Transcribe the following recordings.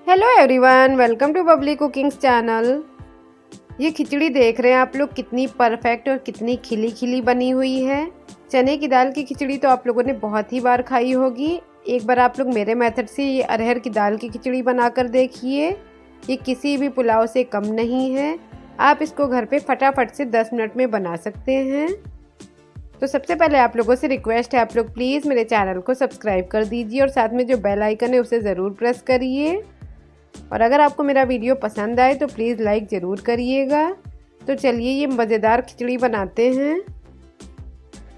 Hello everyone, welcome to Babli cookings channel. ये खिचड़ी देख रहे हैं आप लोग, कितनी परफेक्ट और कितनी खिली खिली बनी हुई है। चने की दाल की खिचड़ी तो आप लोगों ने बहुत ही बार खाई होगी। एक बार आप लोग मेरे मेथड से ये अरहर की दाल की खिचड़ी बनाकर देखिए। ये किसी भी पुलाव से कम नहीं है। आप इसको घर पे फटाफट से 10 मिनट में बना सकते हैं। तो सबसे पहले आप लोगों से रिक्वेस्ट है, आप लोग प्लीज़ मेरे चैनल को सब्सक्राइब कर दीजिए और साथ में जो बेल आइकन है उसे ज़रूर प्रेस करिए। और अगर आपको मेरा वीडियो पसंद आए तो प्लीज़ लाइक ज़रूर करिएगा। तो चलिए ये मज़ेदार खिचड़ी बनाते हैं।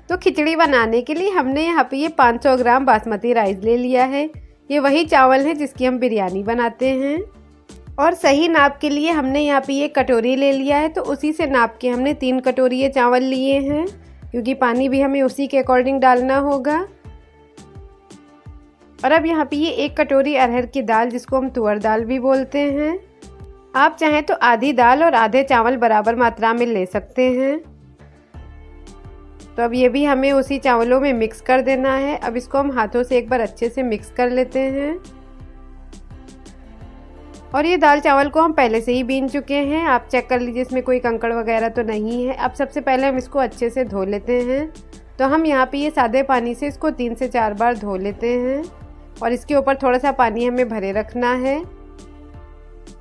तो खिचड़ी बनाने के लिए हमने यहाँ पे ये 500 ग्राम बासमती राइस ले लिया है। ये वही चावल है जिसकी हम बिरयानी बनाते हैं। और सही नाप के लिए हमने यहाँ पे ये कटोरी ले लिया है, तो उसी से नाप के हमने 3 कटोरी ये चावल लिए हैं, क्योंकि पानी भी हमें उसी के अकॉर्डिंग डालना होगा। और अब यहाँ पे ये 1 कटोरी अरहर की दाल, जिसको हम तुअर दाल भी बोलते हैं। आप चाहें तो आधी दाल और आधे चावल बराबर मात्रा में ले सकते हैं। तो अब ये भी हमें उसी चावलों में मिक्स कर देना है। अब इसको हम हाथों से एक बार अच्छे से मिक्स कर लेते हैं। और ये दाल चावल को हम पहले से ही बीन चुके हैं, आप चेक कर लीजिए इसमें कोई कंकड़ वगैरह तो नहीं है। अब सबसे पहले हम इसको अच्छे से धो लेते हैं। तो हम यहाँ पे ये सादे पानी से इसको 3 से 4 बार धो लेते हैं और इसके ऊपर थोड़ा सा पानी हमें भरे रखना है।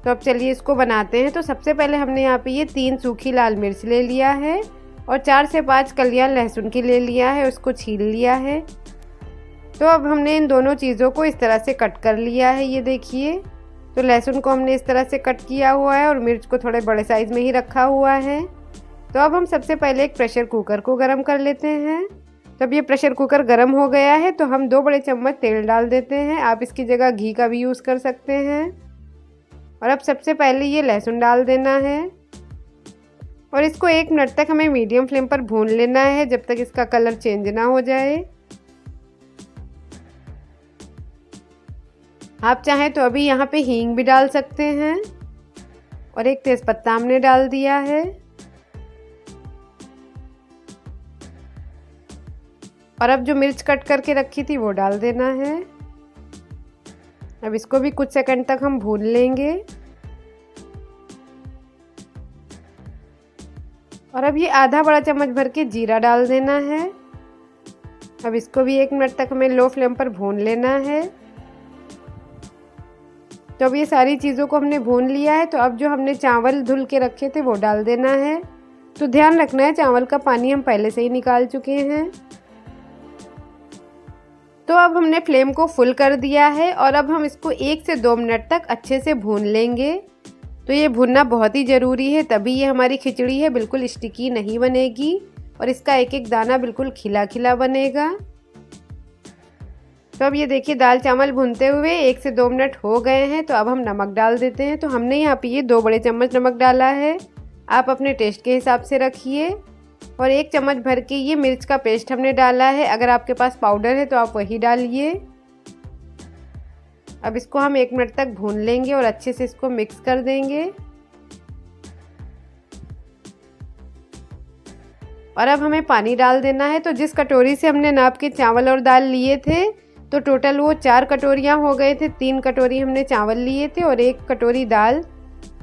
तो अब चलिए इसको बनाते हैं। तो सबसे पहले हमने यहाँ पे ये 3 सूखी लाल मिर्च ले लिया है और 4 से 5 कलियां लहसुन की ले लिया है, उसको छील लिया है। तो अब हमने इन दोनों चीज़ों को इस तरह से कट कर लिया है, ये देखिए। तो लहसुन को हमने इस तरह से कट किया हुआ है और मिर्च को थोड़े बड़े साइज़ में ही रखा हुआ है। तो अब हम सबसे पहले एक प्रेशर कुकर को गर्म कर लेते हैं। जब ये प्रेशर कुकर गर्म हो गया है तो हम 2 बड़े चम्मच तेल डाल देते हैं। आप इसकी जगह घी का भी यूज़ कर सकते हैं। और अब सबसे पहले ये लहसुन डाल देना है और इसको 1 मिनट तक हमें मीडियम फ्लेम पर भून लेना है, जब तक इसका कलर चेंज ना हो जाए। आप चाहें तो अभी यहाँ पे हींग भी डाल सकते हैं और एक तेज़पत्ता हमने डाल दिया है। और अब जो मिर्च कट करके रखी थी वो डाल देना है। अब इसको भी कुछ सेकंड तक हम भून लेंगे। और अब ये आधा बड़ा चम्मच भर के जीरा डाल देना है। अब इसको भी 1 मिनट तक हमें लो फ्लेम पर भून लेना है। तो अब ये सारी चीज़ों को हमने भून लिया है। तो अब जो हमने चावल धुल के रखे थे वो डाल देना है। तो ध्यान रखना है, चावल का पानी हम पहले से ही निकाल चुके हैं। तो अब हमने फ्लेम को फुल कर दिया है और अब हम इसको 1 से 2 मिनट तक अच्छे से भून लेंगे। तो ये भुनना बहुत ही ज़रूरी है, तभी ये हमारी खिचड़ी है बिल्कुल स्टिकी नहीं बनेगी और इसका एक एक दाना बिल्कुल खिला खिला बनेगा। तो अब ये देखिए दाल चावल भूनते हुए 1 से 2 मिनट हो गए हैं। तो अब हम नमक डाल देते हैं। तो हमने यहाँ पे ये 2 बड़े चम्मच नमक डाला है, आप अपने टेस्ट के हिसाब से रखिए। और 1 चम्मच भर के ये मिर्च का पेस्ट हमने डाला है, अगर आपके पास पाउडर है तो आप वही डालिए। अब इसको हम 1 मिनट तक भून लेंगे और अच्छे से इसको मिक्स कर देंगे। और अब हमें पानी डाल देना है। तो जिस कटोरी से हमने नाप के चावल और दाल लिए थे तो टोटल वो 4 कटोरियाँ हो गए थे। 3 कटोरी हमने चावल लिए थे और 1 कटोरी दाल।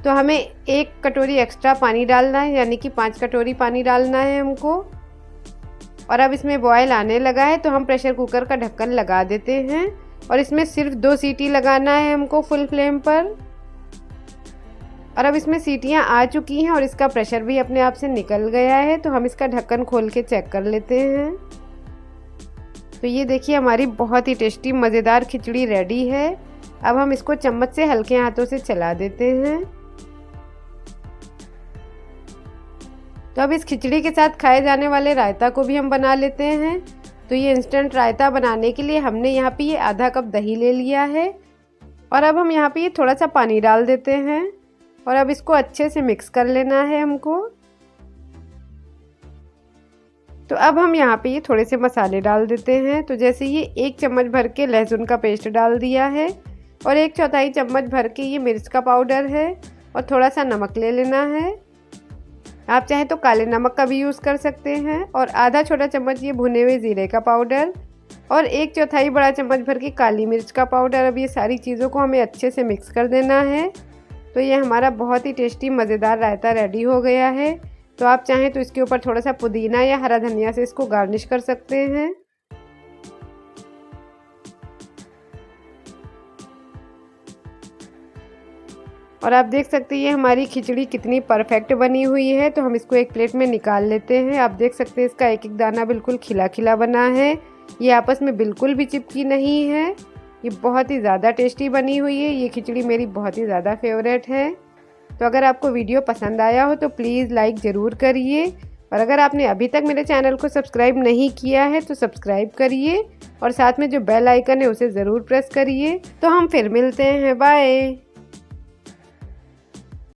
तो हमें 1 कटोरी एक्स्ट्रा पानी डालना है, यानी कि 5 कटोरी पानी डालना है हमको। और अब इसमें बॉयल आने लगा है तो हम प्रेशर कुकर का ढक्कन लगा देते हैं और इसमें सिर्फ 2 सीटी लगाना है हमको फुल फ्लेम पर। और अब इसमें सीटियां आ चुकी हैं और इसका प्रेशर भी अपने आप से निकल गया है। तो हम इसका ढक्कन खोल के चेक कर लेते हैं। तो ये देखिए हमारी बहुत ही टेस्टी मज़ेदार खिचड़ी रेडी है। अब हम इसको चम्मच से हल्के हाथों से चला देते हैं। तो अब इस खिचड़ी के साथ खाए जाने वाले रायता को भी हम बना लेते हैं। तो ये इंस्टेंट रायता बनाने के लिए हमने यहाँ पे ये आधा कप दही ले लिया है और अब हम यहाँ पे ये थोड़ा सा पानी डाल देते हैं और अब इसको अच्छे से मिक्स कर लेना है हमको। तो अब हम यहाँ पे ये थोड़े से मसाले डाल देते हैं। तो जैसे ये 1 चम्मच भर के लहसुन का पेस्ट डाल दिया है और 1/4 चम्मच भर के ये मिर्च का पाउडर है और थोड़ा सा नमक ले लेना है। आप चाहें तो काले नमक का भी यूज़ कर सकते हैं और आधा छोटा चम्मच ये भुने हुए ज़ीरे का पाउडर और 1/4 बड़ा चम्मच भर के काली मिर्च का पाउडर। अब ये सारी चीज़ों को हमें अच्छे से मिक्स कर देना है। तो ये हमारा बहुत ही टेस्टी मज़ेदार रायता रेडी हो गया है। तो आप चाहें तो इसके ऊपर थोड़ा सा पुदीना या हरा धनिया से इसको गार्निश कर सकते हैं। और आप देख सकते हैं ये हमारी खिचड़ी कितनी परफेक्ट बनी हुई है। तो हम इसको एक प्लेट में निकाल लेते हैं। आप देख सकते हैं इसका एक एक दाना बिल्कुल खिला खिला बना है। ये आपस में बिल्कुल भी चिपकी नहीं है। ये बहुत ही ज़्यादा टेस्टी बनी हुई है। ये खिचड़ी मेरी बहुत ही ज़्यादा फेवरेट है। तो अगर आपको वीडियो पसंद आया हो तो प्लीज़ लाइक ज़रूर करिए। और अगर आपने अभी तक मेरे चैनल को सब्सक्राइब नहीं किया है तो सब्सक्राइब करिए और साथ में जो बेल आइकन है उसे ज़रूर प्रेस करिए। तो हम फिर मिलते हैं। बाय।